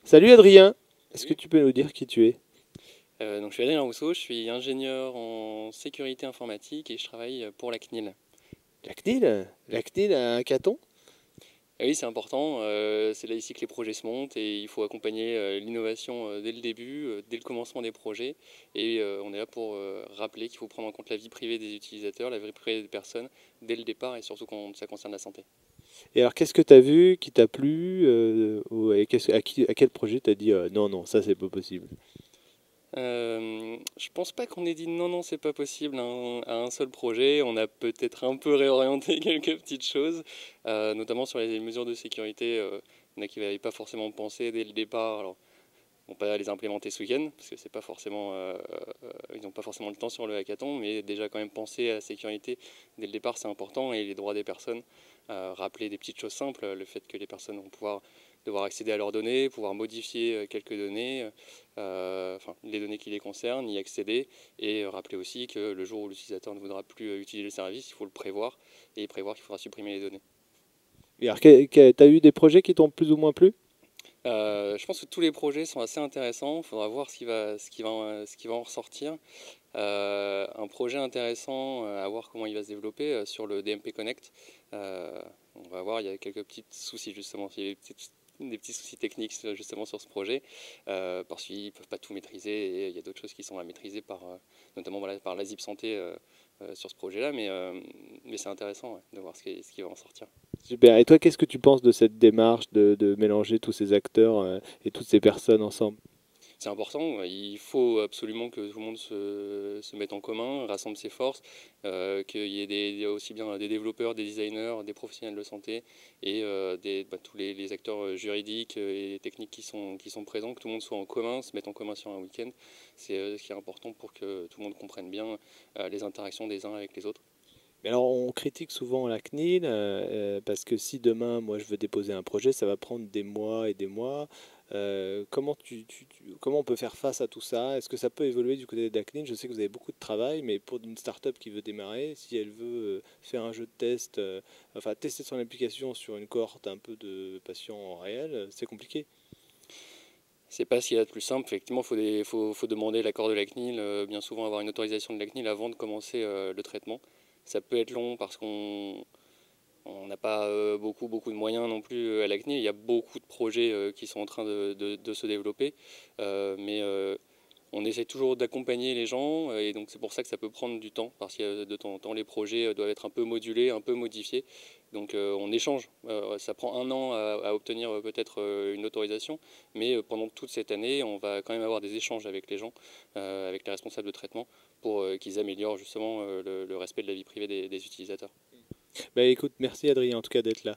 Salut Adrien, est-ce que Salut. tu peux nous dire qui tu es? Donc je suis Adrien Rousseau, je suis ingénieur en sécurité informatique et je travaille pour la CNIL. La CNIL? La CNIL à Hackathon? Et oui, c'est important, c'est là ici que les projets se montent et il faut accompagner l'innovation dès le début, dès le commencement des projets. Et on est là pour rappeler qu'il faut prendre en compte la vie privée des utilisateurs, la vie privée des personnes dès le départ et surtout quand ça concerne la santé. Et alors qu'est-ce que tu as vu qui t'a plu et à quel projet t'as dit non, non, ça c'est pas possible? Je pense pas qu'on ait dit non, non, c'est pas possible à un seul projet. On a peut-être un peu réorienté quelques petites choses, notamment sur les mesures de sécurité. Il y en a qui n'avaient pas forcément pensé dès le départ. Alors, on va pas les implémenter ce week-end parce que c'est pas forcément, ils n'ont pas forcément le temps sur le hackathon, mais déjà quand même penser à la sécurité dès le départ, c'est important et les droits des personnes. Rappeler des petites choses simples, le fait que les personnes vont pouvoir devoir accéder à leurs données, pouvoir modifier quelques données, enfin les données qui les concernent, y accéder, et rappeler aussi que le jour où l'utilisateur ne voudra plus utiliser le service, il faut le prévoir et prévoir qu'il faudra supprimer les données. Et alors t'as eu des projets qui t'ont plus ou moins plu? Je pense que tous les projets sont assez intéressants. Il faudra voir ce qui va en ressortir. Un projet intéressant, à voir comment il va se développer sur le DMP Connect. On va voir, il y a quelques petits soucis justement. Il y a des petits soucis techniques justement sur ce projet parce qu'ils ne peuvent pas tout maîtriser et il y a d'autres choses qui sont à maîtriser notamment voilà, par la ZIP Santé sur ce projet-là. Mais c'est intéressant ouais, de voir ce qui va en sortir. Super. Et toi, qu'est-ce que tu penses de cette démarche de mélanger tous ces acteurs et toutes ces personnes ensemble? C'est important, il faut absolument que tout le monde se mette en commun, rassemble ses forces, qu'il y ait aussi bien des développeurs, des designers, des professionnels de santé et tous les acteurs juridiques et techniques qui sont présents, que tout le monde soit en commun, se mette en commun sur un week-end. C'est ce qui est important pour que tout le monde comprenne bien les interactions des uns avec les autres. Mais alors, on critique souvent la CNIL parce que si demain, moi, je veux déposer un projet, ça va prendre des mois et des mois. Comment on peut faire face à tout ça? Est-ce que ça peut évoluer du côté de la CNIL? Je sais que vous avez beaucoup de travail, mais pour une start-up qui veut démarrer, si elle veut faire un jeu de test, enfin tester son application sur une cohorte un peu de patients en réel, c'est compliqué. C'est pas ce qu'il y a de plus simple. Effectivement, faut demander l'accord de la CNIL, bien souvent avoir une autorisation de la CNIL avant de commencer le traitement. Ça peut être long parce on n'a pas beaucoup de moyens non plus à la CNIL. Il y a beaucoup de projets qui sont en train de se développer, mais on essaie toujours d'accompagner les gens et donc c'est pour ça que ça peut prendre du temps parce que de temps en temps les projets doivent être un peu modulés, un peu modifiés. Donc on échange. Ça prend un an à obtenir peut-être une autorisation, mais pendant toute cette année, on va quand même avoir des échanges avec les gens, avec les responsables de traitement, pour qu'ils améliorent justement le respect de la vie privée des utilisateurs. Bah écoute, merci Adrien en tout cas d'être là.